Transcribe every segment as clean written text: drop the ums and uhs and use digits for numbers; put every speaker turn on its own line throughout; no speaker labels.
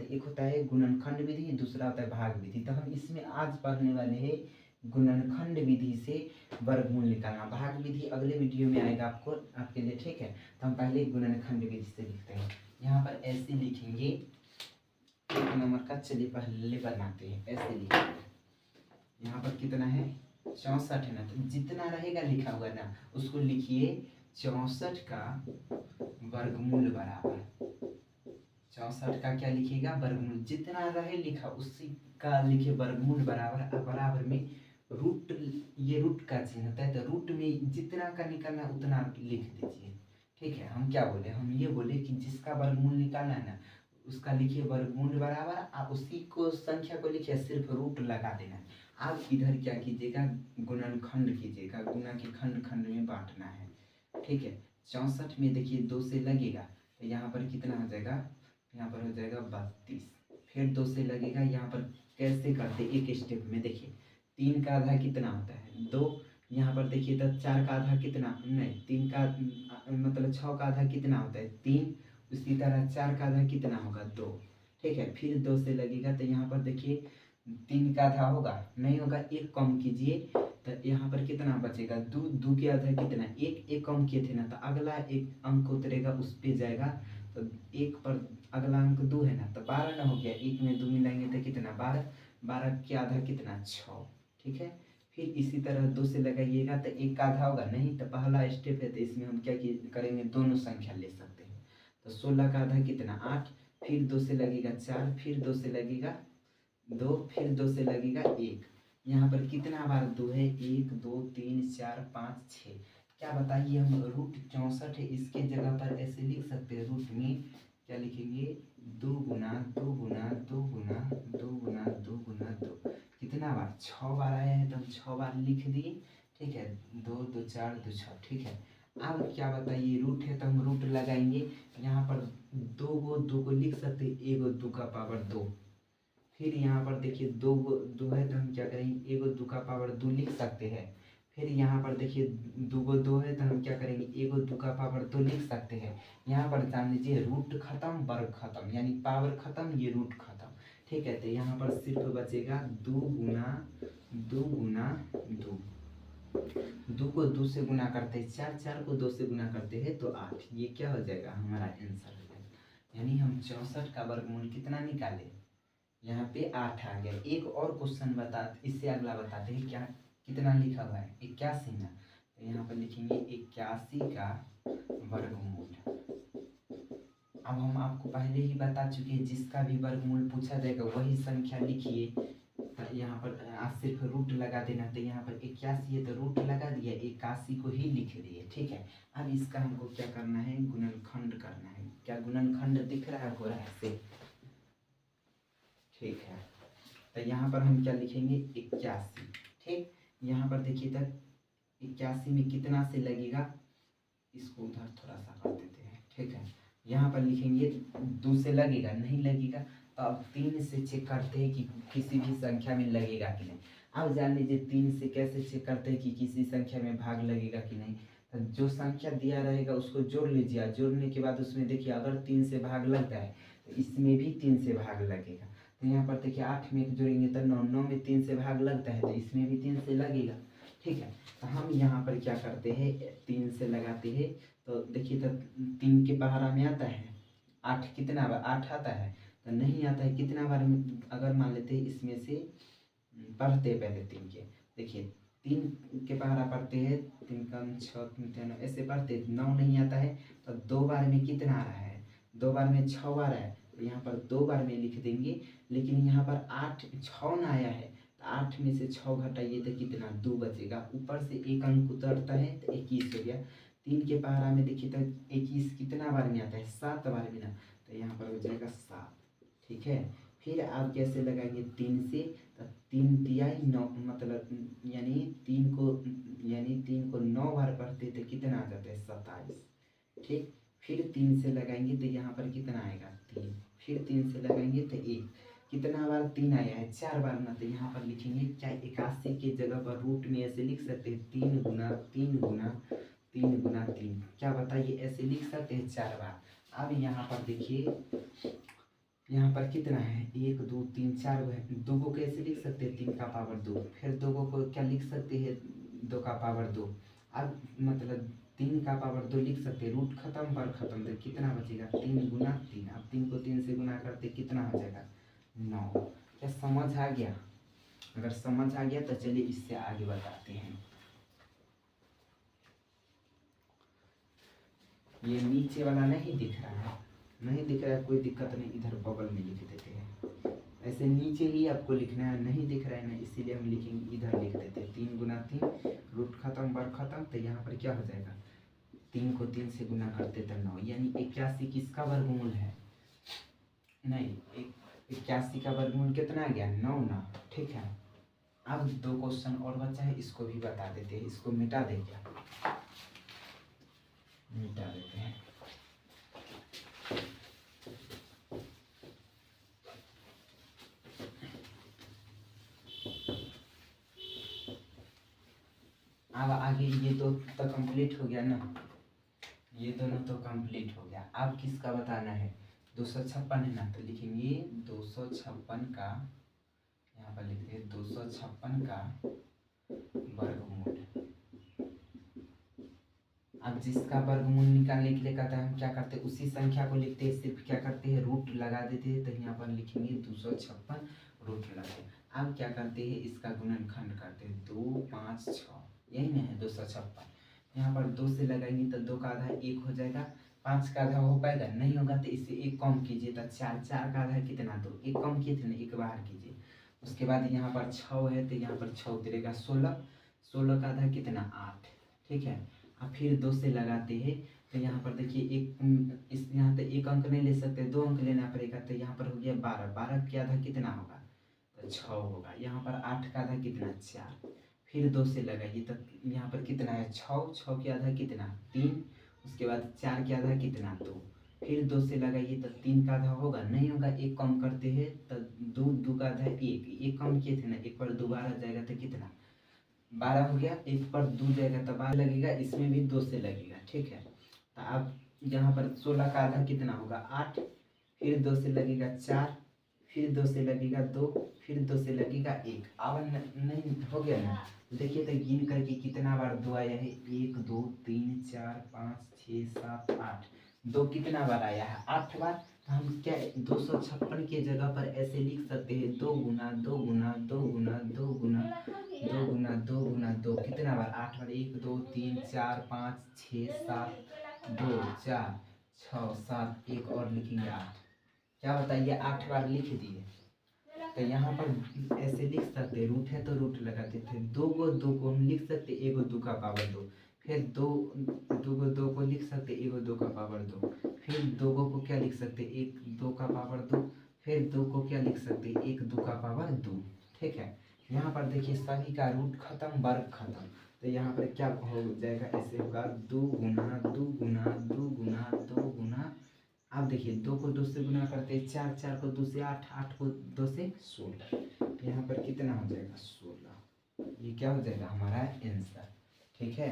एक होता है गुणनखंड विधि, दूसरा होता है भाग विधि। तो हम इसमें आज पढ़ने वाले हैं गुणनखंड विधि से वर्गमूल निकालना। भाग विधि अगले वीडियो में आएगा आपको आपके लिए, ठीक है। तो हम पहले गुणनखंड विधि से लिखते हैं। यहाँ पर ऐसे लिखेंगे, एक नंबर का, चलिए पहले बनाते हैं। ऐसे लिखेंगे, यहाँ पर कितना है 64 है ना, तो जितना रहेगा लिखा हुआ ना उसको लिखिए 64 का वर्गमूल बराबर। 64 का क्या लिखिएगा, वर्गमूल। जितना रहे लिखा उसी का लिखिए वर्गमूल बराबर। बराबर में रूट, ये रूट का चिन्ह होता है, तो रूट में जितना का निकालना उतना लिख दीजिए, ठीक है। हम क्या बोले, हम ये बोले कि जिसका वर्गमूल निकालना है ना उसका लिखिए वर्गमूल बराबर, आप उसी को संख्या को लिखिए, सिर्फ रूट लगा देना है। आप इधर क्या कीजिएगा, गुणनखंड कीजिएगा, गुना के खंड खंड में बांटना है, ठीक है। 64 में देखिए 2 से लगेगा तो यहाँ पर कितना हो जाएगा, यहाँ पर हो जाएगा 32। फिर 2 से लगेगा, यहाँ पर कैसे करते एक स्टेप में देखिए, 3 का आधा कितना होता है 2, यहाँ पर देखिए तो 4 का आधा कितना, नहीं 3 का मतलब 6 का आधा कितना होता है 3, उसी तरह 4 का आधा कितना होगा 2, ठीक है। फिर 2 से लगेगा तो यहाँ पर देखिए 3 का आधा होगा, नहीं होगा, एक कम कीजिए तो यहाँ पर कितना बचेगा 2, 2 के आधा कितना, एक कम किए थे ना, तो अगला एक अंक उतरेगा उस पे जाएगा, तो एक पर अगला अंक 2 है ना, तो 12 ना हो गया, एक में 2 मिलाएंगे तो कितना 12, 12 के आधा कितना 6, ठीक है। फिर इसी तरह 2 से लगाइएगा तो 1 का आधा होगा, नहीं तो पहला स्टेप है तो इसमें हम क्या करेंगे, दोनों संख्या ले सकते हैं। तो 16 का आधा कितना 8, फिर 2 से लगेगा 4, फिर 2 से लगेगा 2, फिर 2 से लगेगा 1। यहाँ पर कितना बार 2 है, 1 2 3 4 5 6। क्या बताइए, हम रूट 64 है, इसके जगह पर ऐसे लिख सकते हैं, रूट में क्या लिखेंगे 2 गुना 2 गुना 2 गुना 2 गुना 2 गुना 2, कितना बार 6 बार आया है तो हम 6 बार लिख दिए, ठीक है। 2 2 4 2 6, ठीक है। अब क्या बताइए, रूट है तो हम रूट लगाएंगे, यहाँ पर 2 को लिख सकते हैं, 1 2 का पावर 2। फिर यहाँ पर देखिए 2 है तो हम क्या करेंगे, 1 2 का पावर 2 लिख सकते हैं। फिर यहाँ पर देखिए 2 है तो हम क्या करेंगे, 1 2 का पावर 2 लिख सकते हैं। यहाँ पर जान लीजिए रूट खत्म, वर्ग खत्म, यानी पावर खत्म, ये रूट खत्म, ठीक है। तो यहाँ पर सिर्फ बचेगा 2 गुना 2 गुना 2। 2 को 2 से गुना करते हैं 4, 4 को 2 से गुना करते हैं तो 8। ये क्या हो जाएगा, हमारा आंसर हो जाएगा। यानी हम 64 का वर्गमूल कितना निकाले, यहाँ पे 8 आ गया। एक और क्वेश्चन बता, इससे अगला बताते हैं, क्या कितना लिखा हुआ है 81 ना, तो यहाँ पर लिखेंगे 81 का वर्गमूल। अब हम आपको पहले ही बता चुके हैं, जिसका भी वर्गमूल पूछा जाएगा वही संख्या लिखिए। तो यहाँ पर आज सिर्फ रूट लगा देना, तो यहाँ पर 81 है तो रूट लगा दिया, 81 को ही लिख दिए, ठीक है। अब इसका हमको क्या करना है, गुणनखंड करना है। क्या गुणनखंड दिख रहा है, हो रहा है से, ठीक है। तो यहाँ पर हम क्या लिखेंगे 81, ठीक। यहाँ पर देखिए तक 81 में कितना से लगेगा, इसको उधर थोड़ा सा कर देते हैं, ठीक है। यहाँ पर लिखेंगे 2 से लगेगा, नहीं लगेगा तो अब 3 से चेक करते हैं कि किसी भी संख्या में लगेगा कि नहीं। अब जान लीजिए 3 से कैसे चेक करते हैं कि किसी संख्या में भाग लगेगा कि नहीं। तो जो संख्या दिया रहेगा उसको जोड़ लीजिए, जोड़ने के बाद उसमें देखिए अगर 3 से भाग लगता है तो इसमें भी 3 से भाग लगेगा। तो यहाँ पर देखिए 8 में जोड़ेंगे तो 9, 9 में 3 से भाग लगता है तो इसमें भी 3 से लगेगा, ठीक है। तो हम यहाँ पर क्या करते हैं, 3 से लगाते हैं। तो देखिए तो 3 के पहाड़ा में आता है 8, कितना बार 8 आता है, तो नहीं आता है कितना बार, अगर मान लेते हैं इसमें से पढ़ते हैं पहले 3 के, देखिए 3 के पहाड़ा पढ़ते हैं, 3 कम 6 3 9 ऐसे पढ़ते, 9 नहीं आता है तो 2 बार में कितना आ रहा है, 2 बार में 6 बार है, तो यहाँ पर 2 बार में लिख देंगे। लेकिन यहाँ पर 8 6 ना आया है, 8 में से 6 घटाइए तो कितना 2 बचेगा, ऊपर से एक अंक उतरता है तो 21 हो गया। 3 के पहाड़ा में देखिए तो 21 कितना बार में आता है, 7 बार में ना, तो यहाँ पर हो जाएगा 7, ठीक है। फिर आप कैसे लगाएंगे 3 से, तो 3 तिहाई 9, मतलब यानी 3 को 9 बार पढ़ते तो कितना आ जाता है 27, ठीक। फिर 3 से लगाएंगे तो यहाँ पर कितना आएगा 3, फिर 3 से लगाएंगे तो 1, कितना बार 3 आया है 4 बार ना, तो यहाँ पर लिखेंगे क्या 81 के जगह पर रूट में ऐसे लिख सकते हैं 3 गुना 3 गुना 3 गुना 3, क्या बताइए ऐसे लिख सकते हैं 4 बार। अब यहाँ पर देखिए यहाँ पर कितना है, 1 2 3 4 गो है। 2 को कैसे लिख सकते हैं, 3 का पावर 2। फिर 2 को क्या लिख सकते हैं, 2 का पावर 2। अब मतलब 3 का पावर 2 लिख सकते हैं। रूट खत्म, वर्ग खत्म, तो कितना बचेगा, 3 गुना 3। अब 3 को 3 से गुना करते कितना हो जाएगा, 9। क्या समझ आ गया? अगर समझ आ गया तो चलिए इससे आगे बताते हैं। ये नीचे वाला नहीं दिख रहा है, नहीं दिख रहा है, कोई दिक्कत नहीं, इधर बगल में लिख देते हैं। ऐसे नीचे ही आपको लिखना है, नहीं दिख रहा है ना, इसीलिए हम लिखेंगे, इधर लिख देते हैं। 3 गुना 3, रूट खत्म, वर्ग खत्म, तो यहाँ पर क्या हो जाएगा, 3 को 3 से गुना करते तो 9, यानी 81 किसका वर्गमूल है, नहीं 81 का वर्गमूल कितना आ गया, 9 ना। ठीक है, अब 2 क्वेश्चन और बचा है, इसको भी बता देते हैं। इसको मिटा दे, क्या मिटा देते हैं। अब आगे ये दो तो कंप्लीट हो गया ना, ये दोनों तो कंप्लीट हो गया। अब किसका बताना है, 256 है ना, तो लिखेंगे 256 का, यहाँ पर लिखते हैं 256 का वर्गमूल। अब जिसका वर्गमूल निकालने के लिए कहता है, हम क्या करते हैं, उसी संख्या को लिखते हैं, सिर्फ क्या करते हैं, रूट लगा देते हैं। तो यहाँ पर लिखेंगे 256 रूट लगाते हैं। अब क्या करते हैं, इसका गुणनखंड करते हैं, 2 5 6, यही ना है 256। यहाँ पर 2 से लगाएंगे तो 2 का आधा 1 हो जाएगा, 5 का आधा हो पाएगा, नहीं होगा तो इससे 1 कम कीजिए, तो 4, 4 का आधा कितना, 2, 1 कम किए थे ना, 1 बाहर कीजिए। उसके बाद यहाँ पर 6 है, तो यहाँ पर 6 उतरेगा 16, 16 का आधा कितना, 8। ठीक है, अब फिर 2 से लगाते हैं, तो यहाँ पर देखिए एक इस यहाँ तो 1 अंक नहीं ले सकते, 2 अंक लेना पड़ेगा। तो यहाँ पर हो गया 12, 12 का आधा कितना होगा, तो 6 होगा। यहाँ पर 8 का आधा कितना, 4। फिर 2 से लगाइए, तो यहाँ पर कितना है, 6, 6 के आधा कितना, 3। उसके बाद 4 के आधा कितना, 2। फिर 2 से लगाइए तो 3 का आधा होगा, नहीं होगा, 1 कम करते हैं, तो 2, 2 का आधा 1, 1 कम किए थे ना, 1 पर 2 12 जाएगा, तो कितना, 12 हो गया। 1 पर 2 जाएगा तो 12 लगेगा, इसमें भी 2 से लगेगा। ठीक है, तो अब यहाँ पर 16 का आधा कितना होगा, 8। फिर 2 से लगेगा 4, फिर 2 से लगेगा 2, फिर 2 से लगेगा 1। अब नहीं हो गया ना, देखिए तो गिन करके कितना बार 2 आया है, 1 2 3 4 5 6 7 8, 2 कितना बार आया है, 8 बार। तो हम क्या 256 के जगह पर ऐसे लिख सकते हैं, 2 गुना 2 गुना 2 गुना 2 गुना 2 गुना 2 गुना 2, कितना बार, 8 बार, 1 2 3 4 5 6 7 2 4 6 7, एक और लिखेंगे 8। क्या बताइए, 8 बार लिख दिए। तो यहाँ पर ऐसे लिख सकते, रूट है तो रूट लगाते थे, 2 को हम लिख सकते, 1 2 का पावर 2। फिर 2 को लिख सकते, 1 2 का पावर 2। फिर 2 को क्या लिख सकते, 1 2 का पावर 2। फिर 2 को क्या लिख सकते, 1 2 का पावर 2। ठीक है, यहाँ पर देखिए सभी का रूट खत्म, वर्ग खत्म, तो यहाँ पर क्या हो जाएगा, ऐसे होगा 2 गुना 2 गुना 2 गुना 2 गुना। अब देखिए 2 को 2 से गुना करते हैं, 4, 4 को 2 से 8, 8 को 2 से 16, यहाँ पर कितना हो जाएगा, 16। ये क्या हो जाएगा, हमारा आंसर। ठीक है,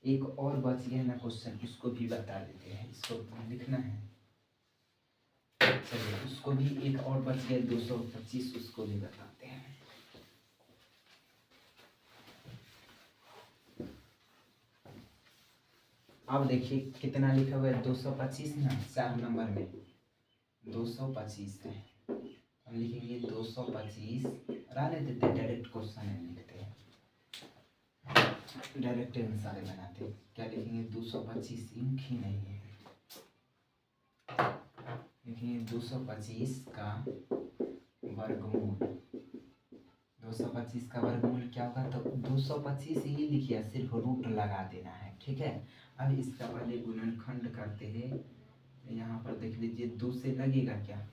एक और बच गया ना क्वेश्चन, उसको भी बता देते हैं, इसको लिखना है। चलिए उसको भी एक और बच गया 225, उसको भी बताते हैं। अब देखिए कितना लिखा हुआ है, 225 ना, 4 नंबर में 225 है। हम लिखेंगे 225, रहने देते, डायरेक्ट क्वेश्चन है, लिखते हैं, डायरेक्ट आंसर बनाते हैं। क्या लिखेंगे, 225, इंक ही नहीं है, लिखेंगे 225 का वर्गमूल। 225 का वर्गमूल क्या होगा, तो 225 ही लिखिए, सिर्फ रूट लगा देना है। ठीक है, अब इसका पहले गुणनखंड करते हैं। यहाँ पर देख लीजिए 2 से लगेगा क्या,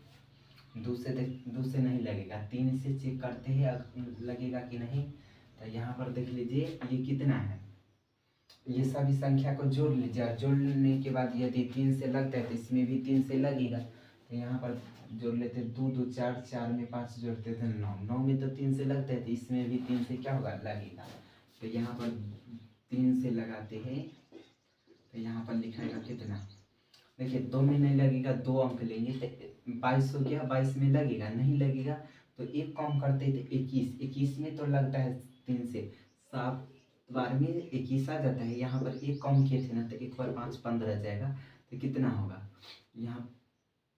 2 से नहीं लगेगा, 3 से चेक करते हैं लगेगा कि नहीं। तो यहाँ पर देख लीजिए ये कितना है, ये सभी संख्या को जोड़ लीजिए, जोड़ने के बाद यदि 3 से लगता है तो इसमें भी 3 से लगेगा। तो यहाँ पर जोड़ लेते, 2 2 4, 4 में 5 जोड़ते थे 9, 9 में तो 3 से लगता है, तो इसमें भी 3 से क्या होगा, लगेगा। तो यहाँ पर 3 से लगाते हैं, तो यहाँ पर लिखाएगा कितना, देखिए 2 में नहीं लगेगा, 2 अंक लेंगे तो 22 हो गया, 22 में लगेगा, नहीं लगेगा तो एक कम करते तो 21, 21 में तो लगता है 3 से, 7 बार में 21 आ जाता है। यहाँ पर एक कम किए थे ना तो 1 बार 5 15 जाएगा, तो कितना होगा यहाँ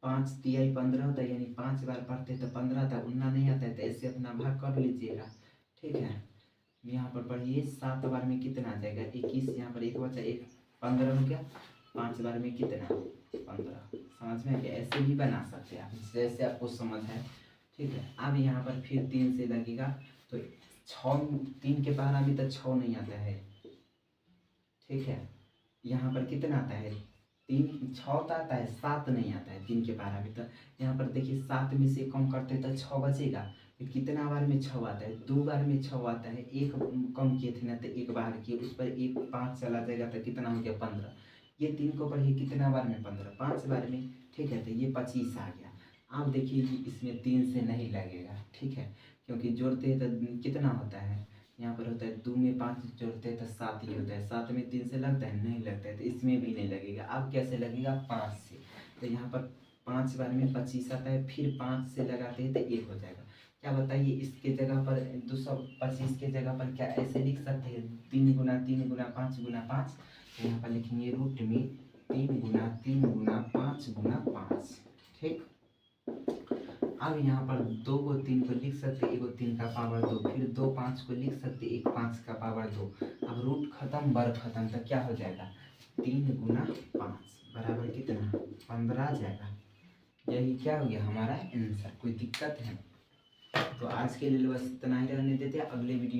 5 तिहाई 15 होता है, यानी 5 बार पढ़ते तो 15 आता, उतना नहीं आता है तो ऐसे अपना भाग कर लीजिएगा। ठीक है, यहाँ पर पढ़िए 7 बार में कितना आ जाएगा 21, यहाँ पर एक बचा, एक 15 हो गया, 5 बार में कितना 15, समझ में आ गया। ऐसे भी बना सकते हैं आप, जैसे आपको समझ है। ठीक है, अब यहाँ पर फिर 3 से लगेगा तो 6, 3 के पहला में तो 6 नहीं आता है। ठीक है, यहाँ पर कितना आता है 3, 6 तो आता है, 7 नहीं आता है 3 के पहला में। तो यहाँ पर देखिए 7 में से कम करते तो 6 बचेगा, फिर कितना बार में 6 आता है, 2 बार में 6 आता है, एक कम किए थे ना तो 1 बार किए, उस पर एक 5 चला जाएगा तो कितना हो गया 15। ये 3 को पढ़िए कितना बार में 15, 5 बार में। ठीक है, तो ये 25 आ गया। आप देखिए इसमें 3 से नहीं लगेगा। ठीक है, क्योंकि जोड़ते हैं तो कितना होता है, यहाँ पर होता है 2 में 5 जोड़ते हैं तो 7 ही होता है, 7 में 3 से लगता है, नहीं लगता है, तो इसमें भी नहीं लगेगा। अब कैसे लगेगा 5 से, तो यहाँ पर 5 बार में 25 आता है, फिर 5 से लगाते हैं तो 1 हो जाएगा। क्या बताइए, इसके जगह पर 225 के जगह पर क्या ऐसे लिख सकते हैं 3 गुना 3 गुना 5 गुना 5, तो यहाँ पर लिखेंगे रूट में 3 गुना 3 गुना 5 गुना 5। ठीक, अब यहाँ पर 2 को 3 को लिख सकते, 1 को 3 का पावर 2, फिर 2 5 को लिख सकते, 1 5 का पावर 2। अब रूट खत्म, वर्ग खत्म, तो क्या हो जाएगा 3 गुना 5 बराबर कितना 15 आ जाएगा। यही क्या हो गया हमारा आंसर। कोई दिक्कत है? तो आज के लिए बस इतना ही रहने देते हैं, अगले वीडियो